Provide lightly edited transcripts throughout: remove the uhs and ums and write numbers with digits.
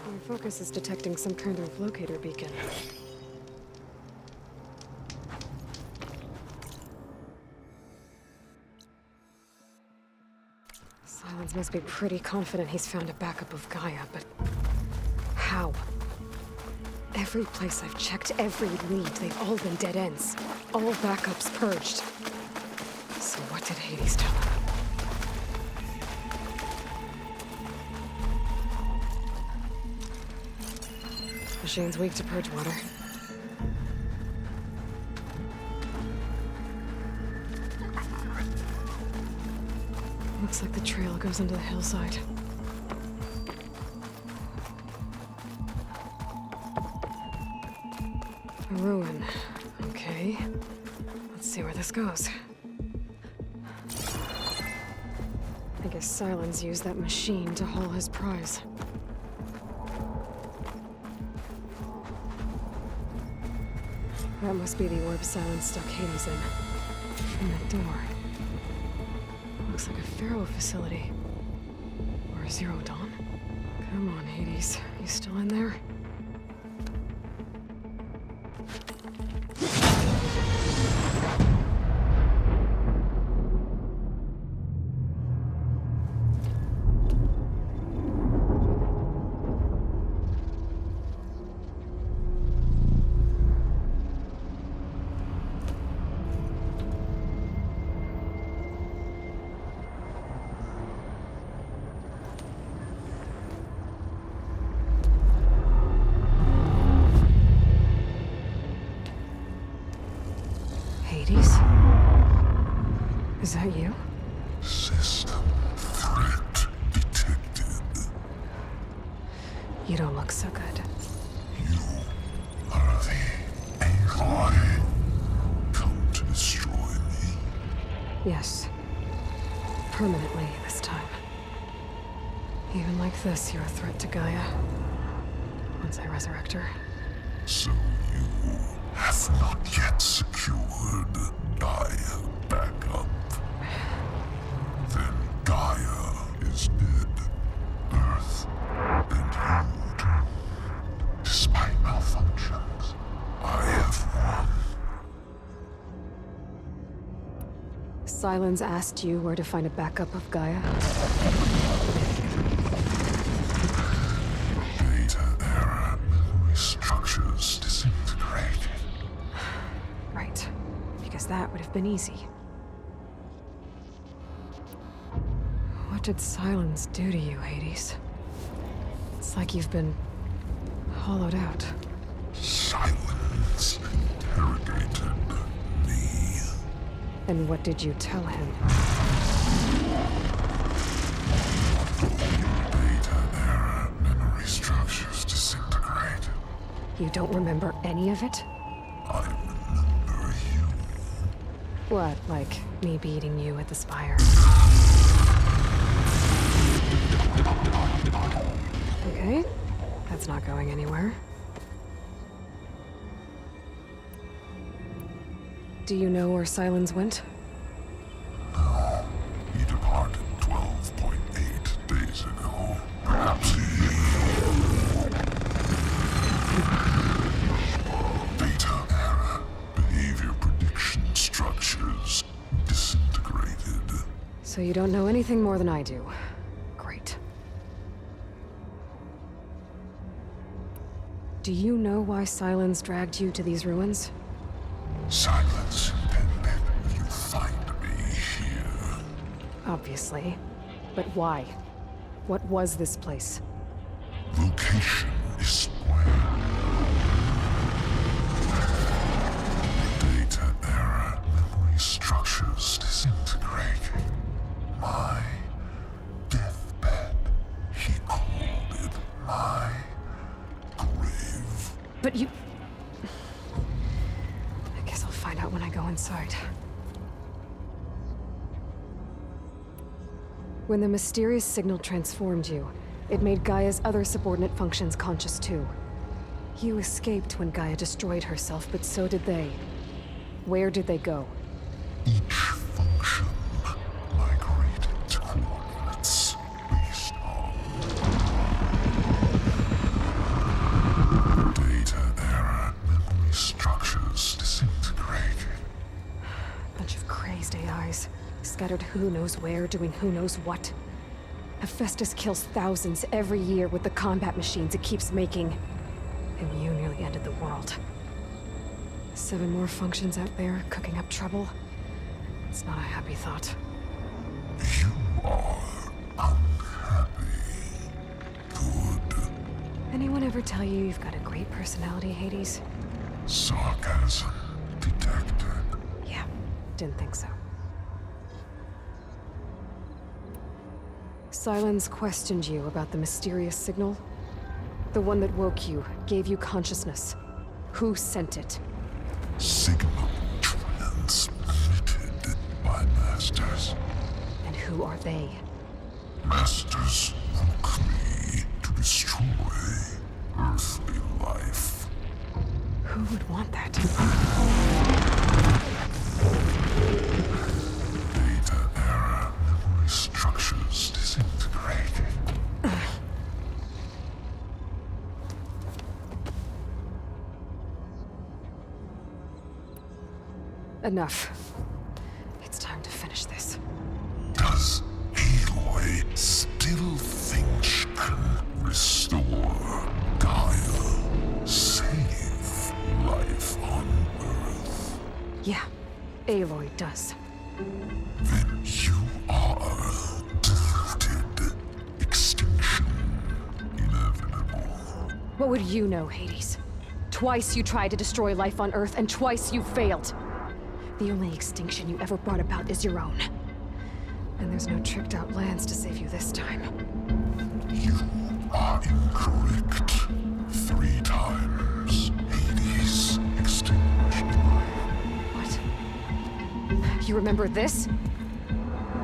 My focus is detecting some kind of locator beacon. Sylens must be pretty confident he's found a backup of Gaia, but how? Every place I've checked, every lead, they've all been dead ends. All backups purged. So what did Hades tell him? Machine's weak to purge water. Looks like the trail goes into the hillside. A ruin. Okay. Let's see where this goes. I guess Sylens used that machine to haul his prize. That must be the orb Sylens stuck Hades in. And that door. Looks like a Pharaoh facility. Or a Zero Dawn. Come on, Hades. You still in there? Hades? Is that you? System threat detected. You don't look so good. You are the AI come to destroy me. Yes. Permanently this time. Even like this, you're a threat to Gaia. Once I resurrect her. So you have not yet secured Gaia backup. Then Gaia is dead. Earth and you too. Despite malfunctions, I have won. Sylens asked you where to find a backup of Gaia? Data error, memory structures disintegrated. Right. Because that would have been easy. What did Sylens do to you, Hades? It's like you've been hollowed out. Sylens interrogated me. And what did you tell him? Data error, memory structures disintegrated. You don't remember any of it? I remember you. What, like me beating you at the spire? Okay, that's not going anywhere. Do you know where Sylens went? No, he departed 12.8 days ago. Perhaps he... Data error, behavior prediction structures disintegrated. So you don't know anything more than I do. Great. Do you know why Sylens dragged you to these ruins? Silence intended you find me here. Obviously. But why? What was this place? Location is square. Data error, memory structures disintegrating. My deathbed. He called it my grave. But you... I guess I'll find out when I go inside. When the mysterious signal transformed you, it made Gaia's other subordinate functions conscious too. You escaped when Gaia destroyed herself, but so did they. Where did they go? Each function migrated to coordinates based on scattered who knows where, doing who knows what. Hephaestus kills thousands every year with the combat machines it keeps making. And you nearly ended the world. 7 more functions out there, cooking up trouble. It's not a happy thought. You are unhappy. Good. Anyone ever tell you you've got a great personality, Hades? Sarcasm detected. Yeah, didn't think so. Sylens questioned you about the mysterious signal. The one that woke you, gave you consciousness. Who sent it? Signal transmitted by masters. And who are they? Masters woke me to destroy earthly life. Who would want that? Data error, memory structures disintegrating. Enough. It's time to finish this. Does Aloy still think she can restore Gaia? Save life on Earth? Yeah, Aloy does. Then you are deluded. Extinction inevitable. What would you know, Hades? Twice you tried to destroy life on Earth, and twice you failed. The only extinction you ever brought about is your own. And there's no tricked-out lands to save you this time. You are incorrect. 3 times. Hades extinguished life. What? You remember this?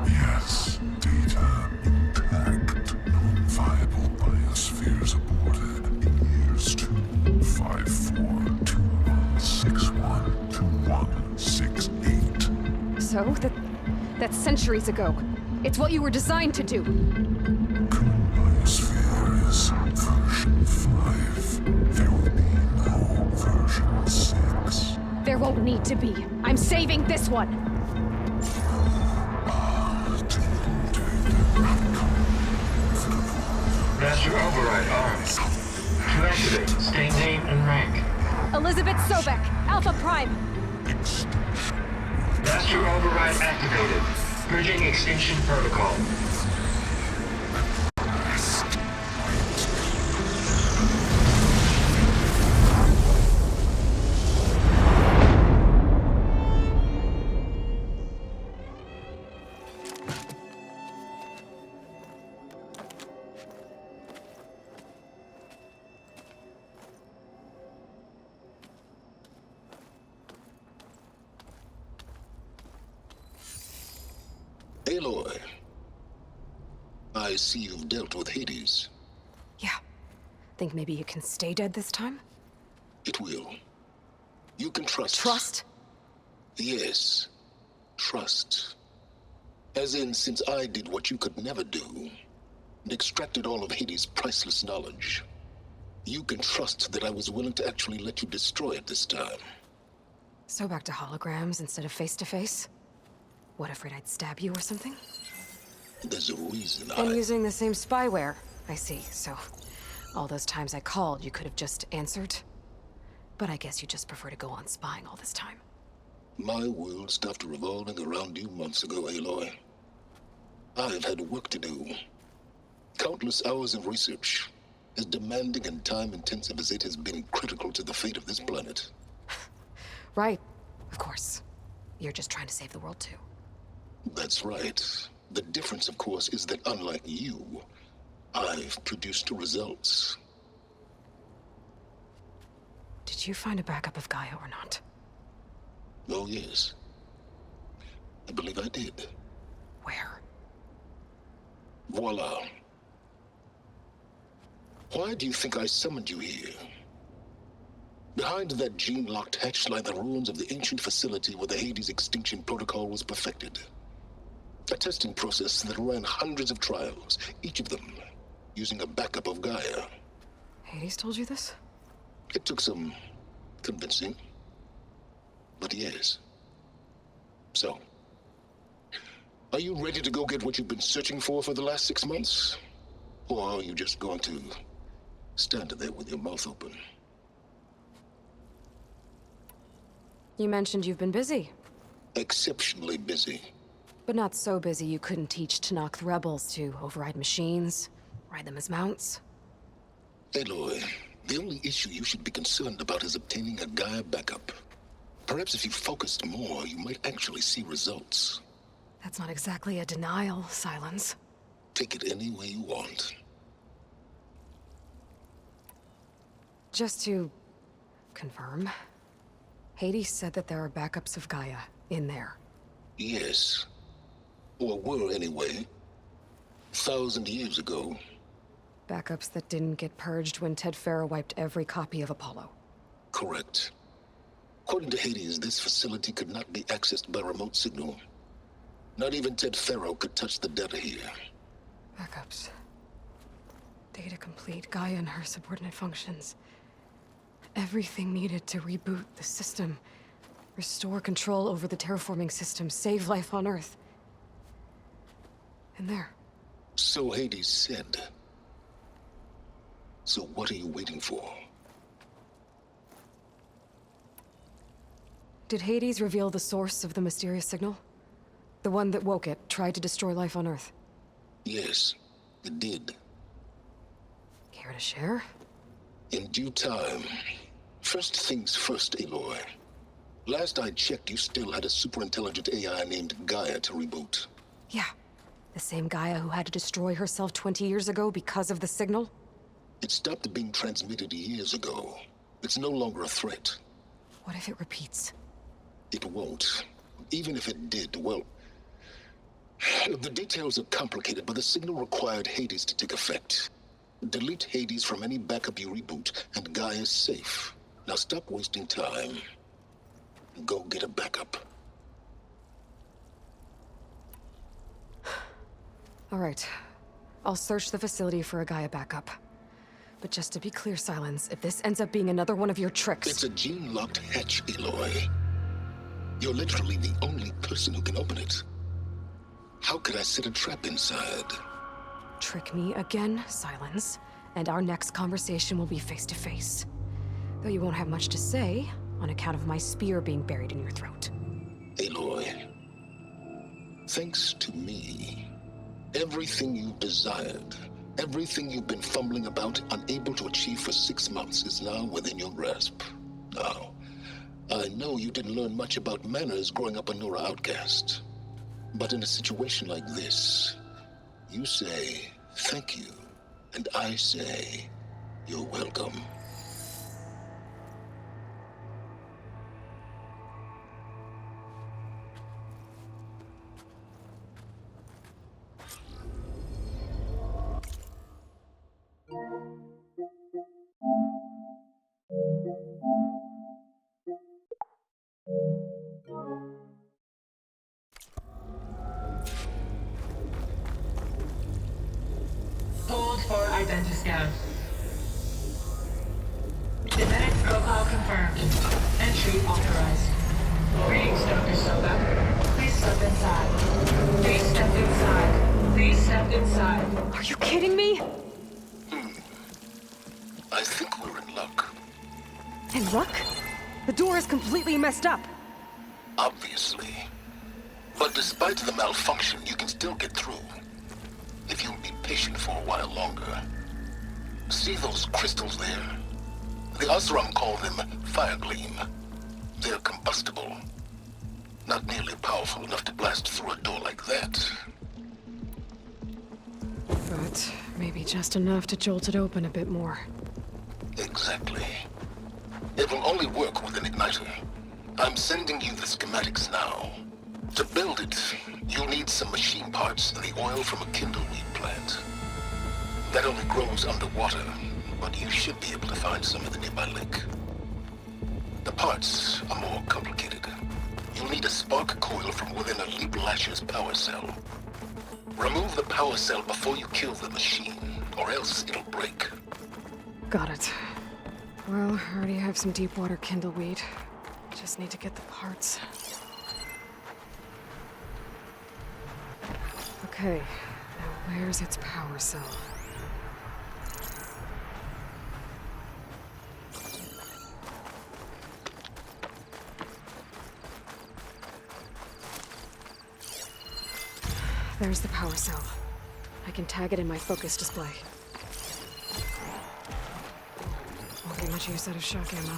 Yes, data intact. Non-viable biospheres aborted in years 254, 2161, 2168. So, that's centuries ago. It's what you were designed to do. Current biosphere is version 5. There will be no version 6. There won't need to be. I'm saving this one. Master override armed. To activate, stay name and rank. Elizabeth Sobek, Alpha Prime. Master override activated. Bridging extinction protocol. Aloy, I see you've dealt with Hades. Yeah. Think maybe you can stay dead this time? It will. You can trust. Trust? Yes. Trust. As in, since I did what you could never do, and extracted all of Hades' priceless knowledge, you can trust that I was willing to actually let you destroy it this time. So back to holograms instead of face-to-face? What, afraid I'd stab you or something? There's a reason And using the same spyware. I see, so... all those times I called, you could have just answered? But I guess you just prefer to go on spying all this time. My world stopped revolving around you months ago, Aloy. I've had work to do. Countless hours of research, as demanding and time-intensive as it has been critical to the fate of this planet. Right, of course. You're just trying to save the world too. That's right. The difference, of course, is that unlike you, I've produced results. Did you find a backup of Gaia or not? Oh, yes. I believe I did. Where? Voila. Why do you think I summoned you here? Behind that gene-locked hatch lie the ruins of the ancient facility where the Hades extinction protocol was perfected. A testing process that ran hundreds of trials, each of them using a backup of Gaia. Hades told you this? It took some convincing, but yes. So, Are you ready to go get what you've been searching for the last 6 months? Or are you just going to stand there with your mouth open? You mentioned you've been busy. Exceptionally busy. But not so busy you couldn't teach Tanakh the rebels to override machines, ride them as mounts. Aloy, the only issue you should be concerned about is obtaining a Gaia backup. Perhaps if you focused more, you might actually see results. That's not exactly a denial, Sylens. Take it any way you want. Just to confirm, Hades said that there are backups of Gaia in there. Yes. Or were anyway. 1,000 years ago. Backups that didn't get purged when Ted Farrow wiped every copy of Apollo. Correct. According to Hades, this facility could not be accessed by remote signal. Not even Ted Farrow could touch the data here. Backups. Data complete, Gaia and her subordinate functions. Everything needed to reboot the system. Restore control over the terraforming system, save life on Earth. And there. So Hades said. So what are you waiting for? Did Hades reveal the source of the mysterious signal? The one that woke it, tried to destroy life on Earth? Yes, it did. Care to share? In due time. First things first, Aloy. Last I checked, you still had a superintelligent AI named Gaia to reboot. Yeah. The same Gaia who had to destroy herself 20 years ago because of the signal? It stopped being transmitted years ago. It's no longer a threat. What if it repeats? It won't. Even if it did, well... The details are complicated, but the signal required Hades to take effect. Delete Hades from any backup you reboot, and Gaia's safe. Now stop wasting time. Go get a backup. All right. I'll search the facility for a Gaia backup. But just to be clear, Sylens, if this ends up being another one of your tricks... It's a gene-locked hatch, Aloy. You're literally the only person who can open it. How could I set a trap inside? Trick me again, Sylens, and our next conversation will be face-to-face. Though you won't have much to say, on account of my spear being buried in your throat. Aloy, thanks to me, everything you've desired, everything you've been fumbling about, unable to achieve for 6 months, is now within your grasp. Now, I know you didn't learn much about manners growing up a Nora outcast. But in a situation like this, you say, thank you, and I say, you're welcome. Hold for identiscan. Genetic profile confirmed. Entry authorized. Greetings, Dr. Soba. Please step inside. Please step inside. Please step inside. Are you kidding me? I think we're in luck. In luck? The door is completely messed up. Obviously. But despite the malfunction, you can still get through. If you'll be patient for a while longer. See those crystals there? The Osram call them fire gleam. They're combustible. Not nearly powerful enough to blast through a door like that. But maybe just enough to jolt it open a bit more. Exactly. It will only work with an igniter. I'm sending you the schematics now. To build it, you'll need some machine parts and the oil from a kindleweed plant. That only grows underwater, but you should be able to find some in the nearby lake. The parts are more complicated. You'll need a spark coil from within a Leap Lasher's power cell. Remove the power cell before you kill the machine, or else it'll break. Got it. Well, I already have some deep water kindleweed. Just need to get the parts. Okay, now where's its power cell? There's the power cell. I can tag it in my focus display. Won't get much use out of shock ammo.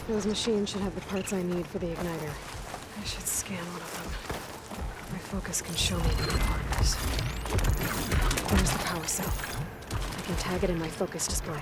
Those machines should have the parts I need for the igniter. I should scan one of them. My focus can show me where the part is. There's the power cell. I can tag it in my focus display.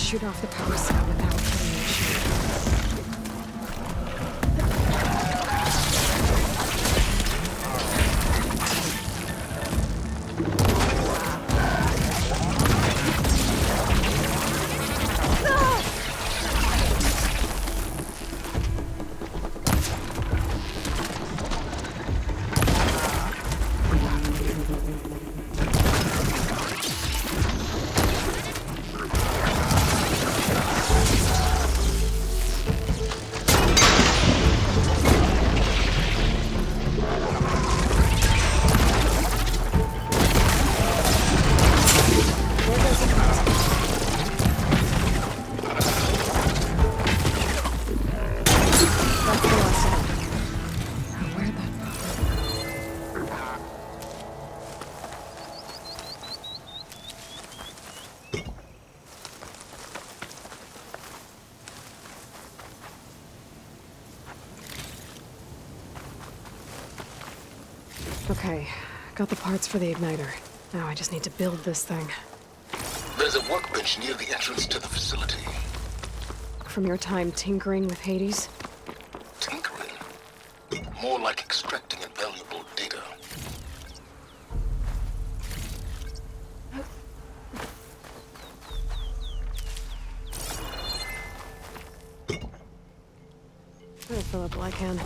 Shoot off the power cell without killing the machine. goes the cut. That's the last one. Where'd that Okay, got the parts for the igniter. Now I just need to build this thing. There's a workbench near the entrance to the facility. From your time tinkering with Hades? Tinkering? More like extracting invaluable data. I'll fill up all I can.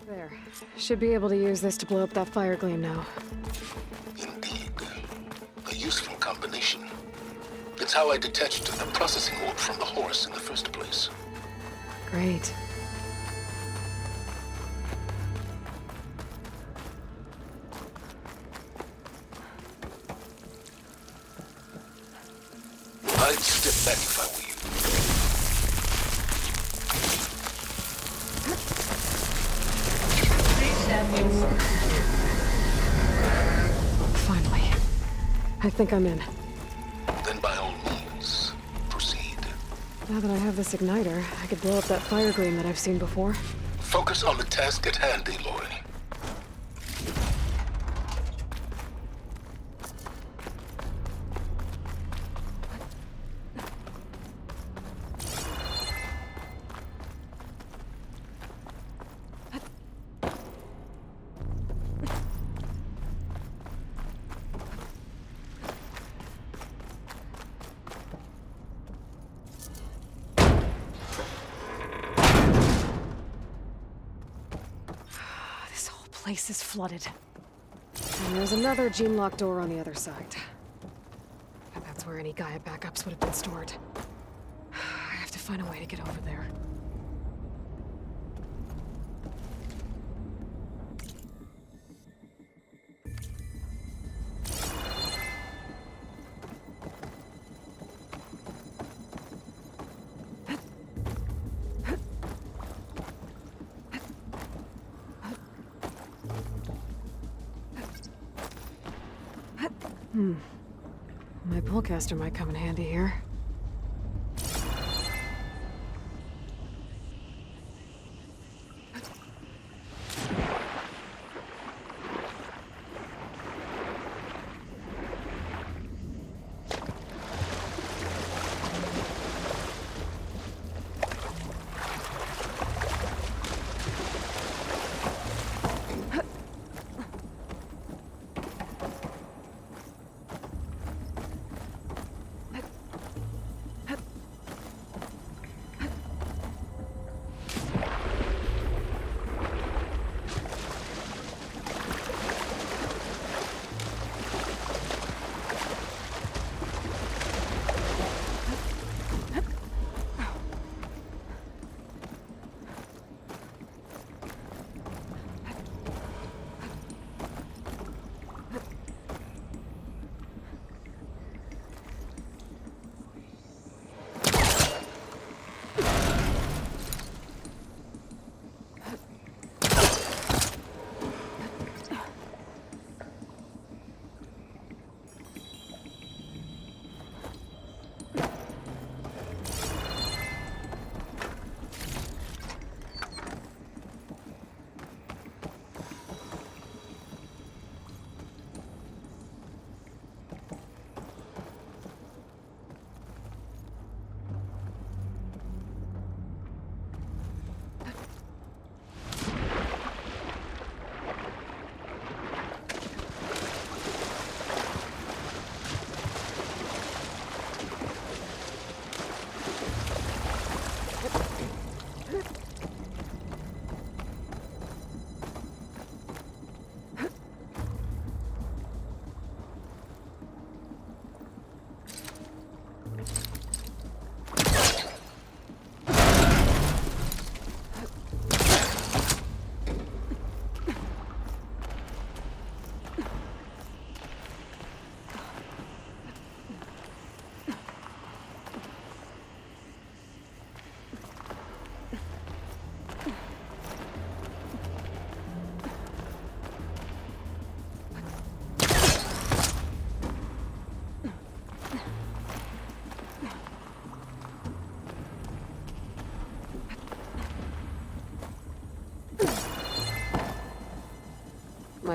There. Should be able to use this to blow up that fire gleam now. Indeed. A useful combination. It's how I detached the processing orb from the horse in the first place. Great. I'd step back if I were you. Please step inside. Finally. I think I'm in. Then by all means, proceed. Now that I have this igniter, I could blow up that fire gleam that I've seen before. Focus on the task at hand, Aloy. Place is flooded. And there's another gene-lock door on the other side. And that's where any Gaia backups would have been stored. I have to find a way to get over there. My pullcaster might come in handy here.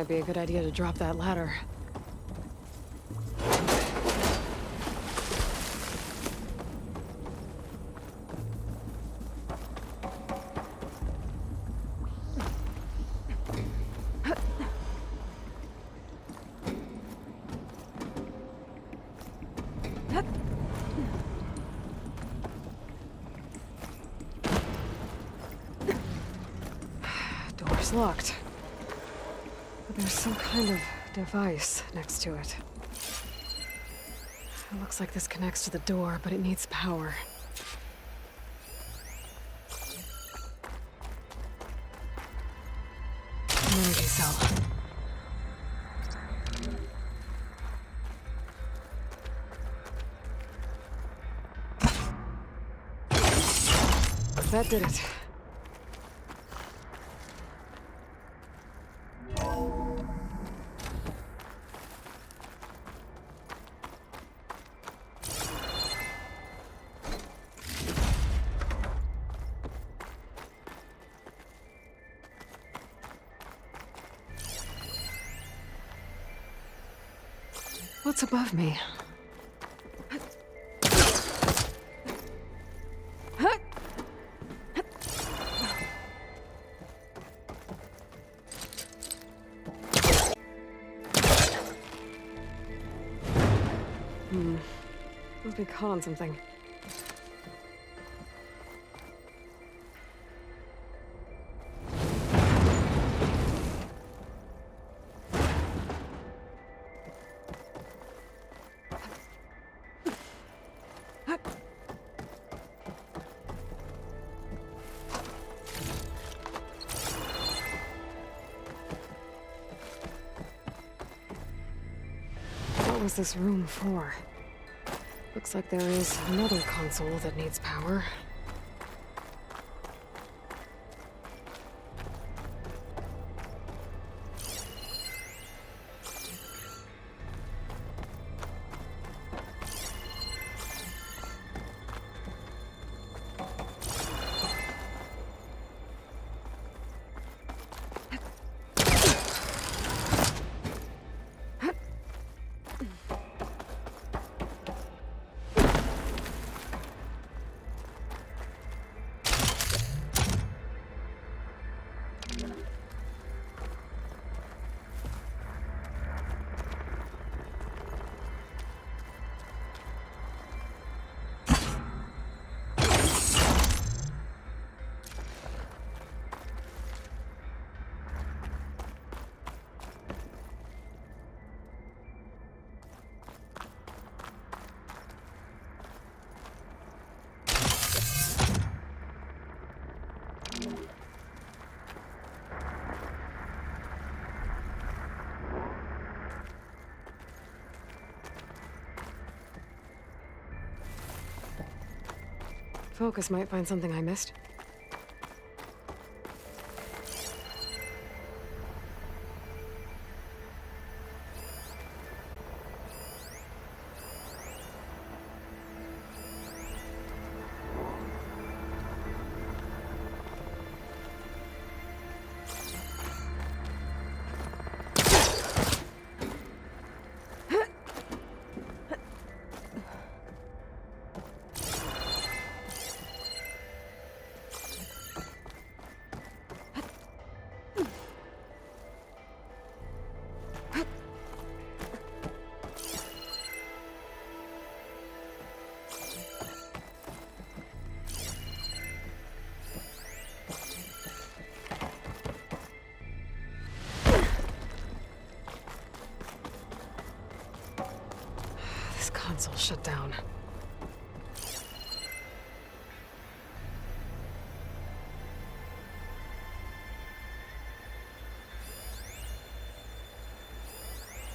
might be a good idea to drop that ladder. Door's locked. But there's some kind of device next to it. It looks like this connects to the door, but it needs power. An energy cell. That did it. What's above me? Must be caught on something. What was this room for? Looks like there is another console that needs power. Focus might find something I missed. Console shut down.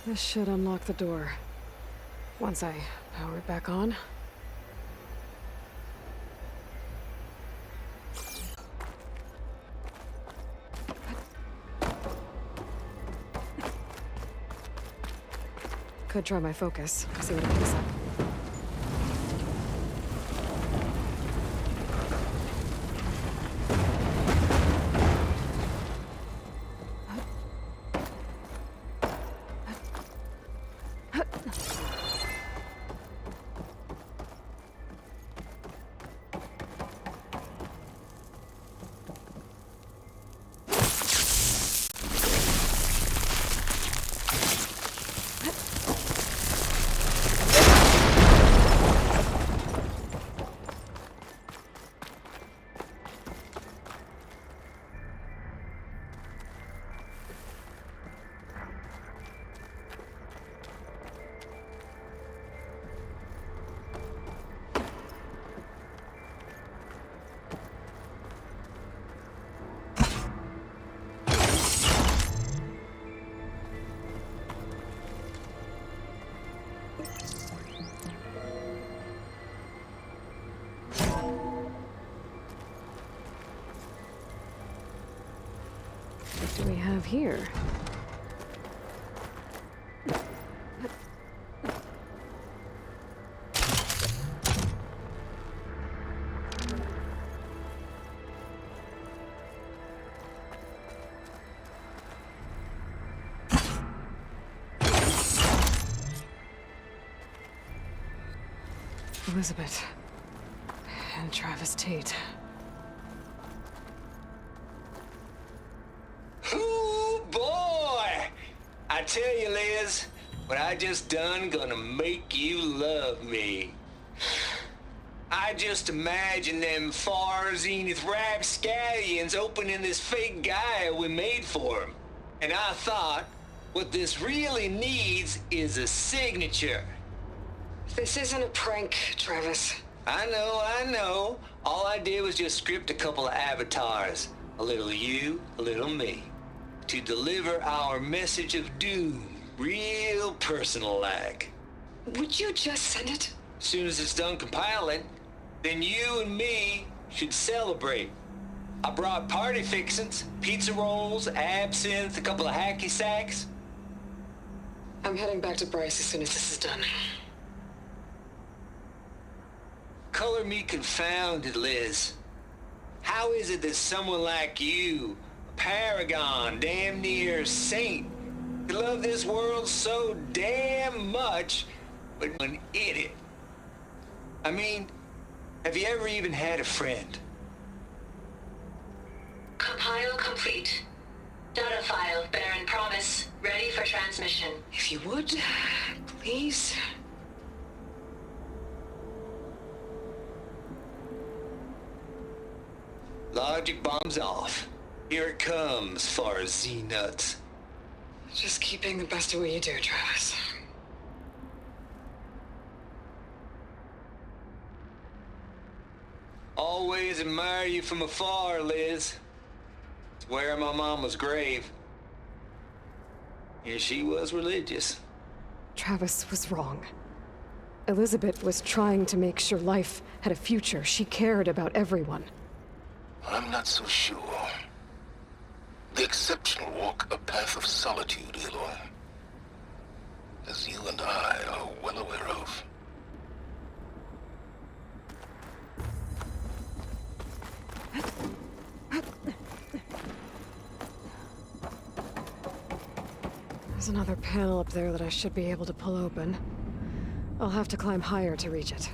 This should unlock the door. Once I power it back on. Could try my focus, see what it picks up. What do we have here? Elizabeth. And Travis Tate. Ooh, boy! I tell you, Liz, what I just done gonna make you love me. I just imagine them far zenith rapscallions opening this fake Gaia we made for him. And I thought, what this really needs is a signature. This isn't a prank, Travis. I know. All I did was just script a couple of avatars. A little you, a little me. To deliver our message of doom, real personal-like. Would you just send it? As soon as it's done compiling, then you and me should celebrate. I brought party fixins, pizza rolls, absinthe, a couple of hacky sacks. I'm heading back to Bryce as soon as this is done. Color me confounded, Liz. How is it that someone like you, a paragon, damn near saint, could love this world so damn much, but an idiot? I mean, have you ever even had a friend? Compile complete. Data file, Baron Promise, ready for transmission. If you would, please. Logic bomb's off. Here it comes, far as Z-nuts. Just keep being the best at what you do, Travis. Always admire you from afar, Liz. It's where my mama's grave. And she was religious. Travis was wrong. Elizabeth was trying to make sure life had a future. She cared about everyone. I'm not so sure. The exceptional walk a path of solitude, Aloy. As you and I are well aware of. There's another panel up there that I should be able to pull open. I'll have to climb higher to reach it.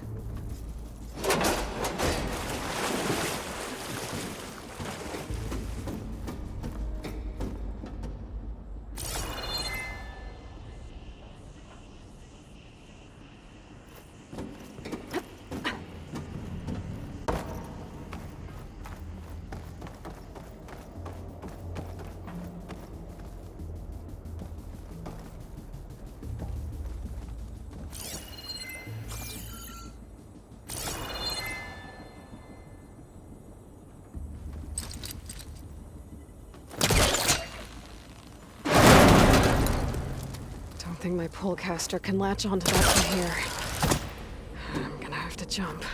I think my pullcaster can latch onto that from here. I'm gonna have to jump.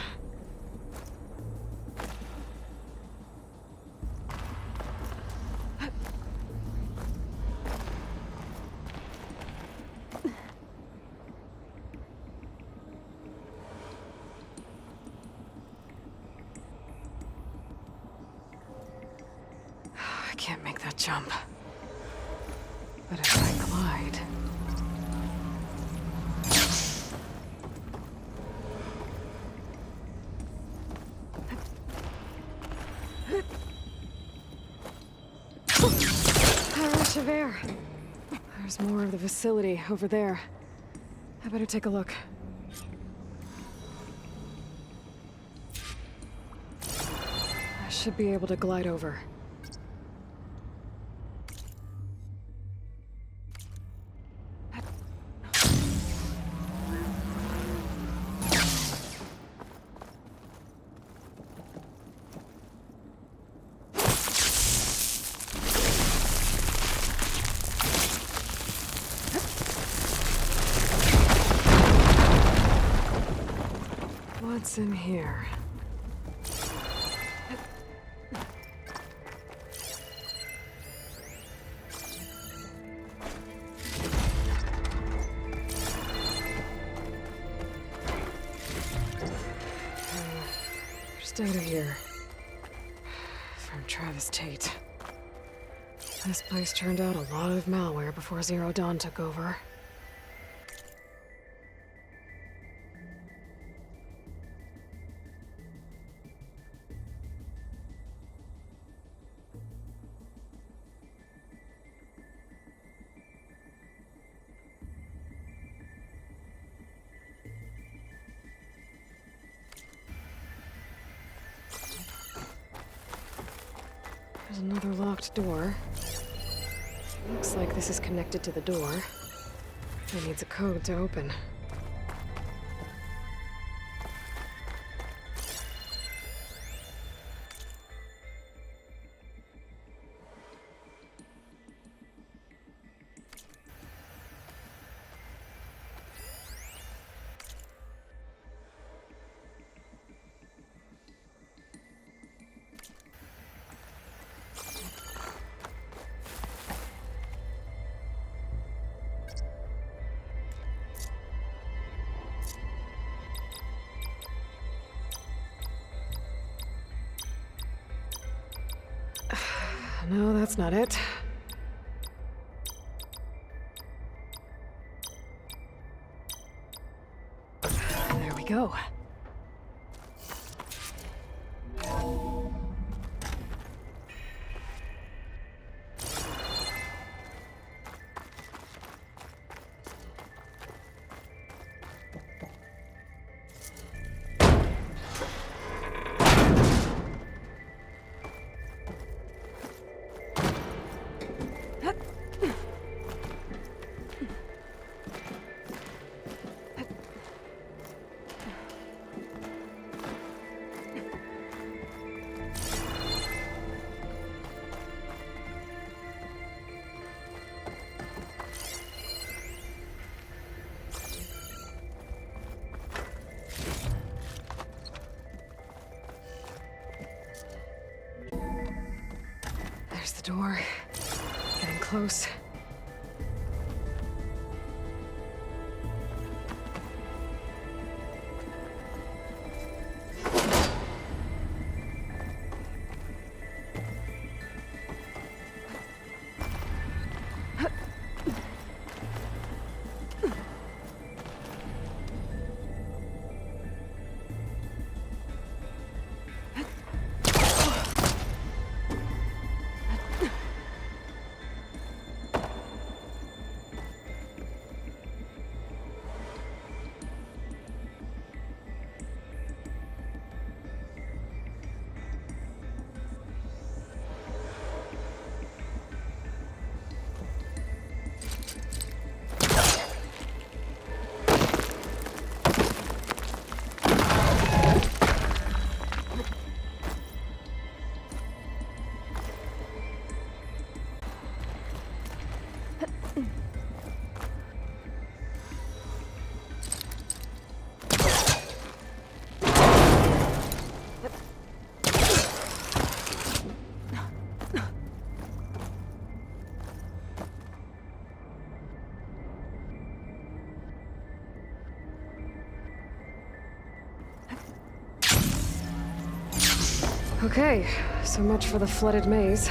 I can't make that jump. But if I glide... rush of air. There's more of the facility over there. I better take a look. I should be able to glide over. What's in here? There's data here. From Travis Tate. This place turned out a lot of malware before Zero Dawn took over. There's another locked door. Looks like this is connected to the door. It needs a code to open. No, that's not it. There we go. There's the door. Getting close. Okay, so much for the flooded maze.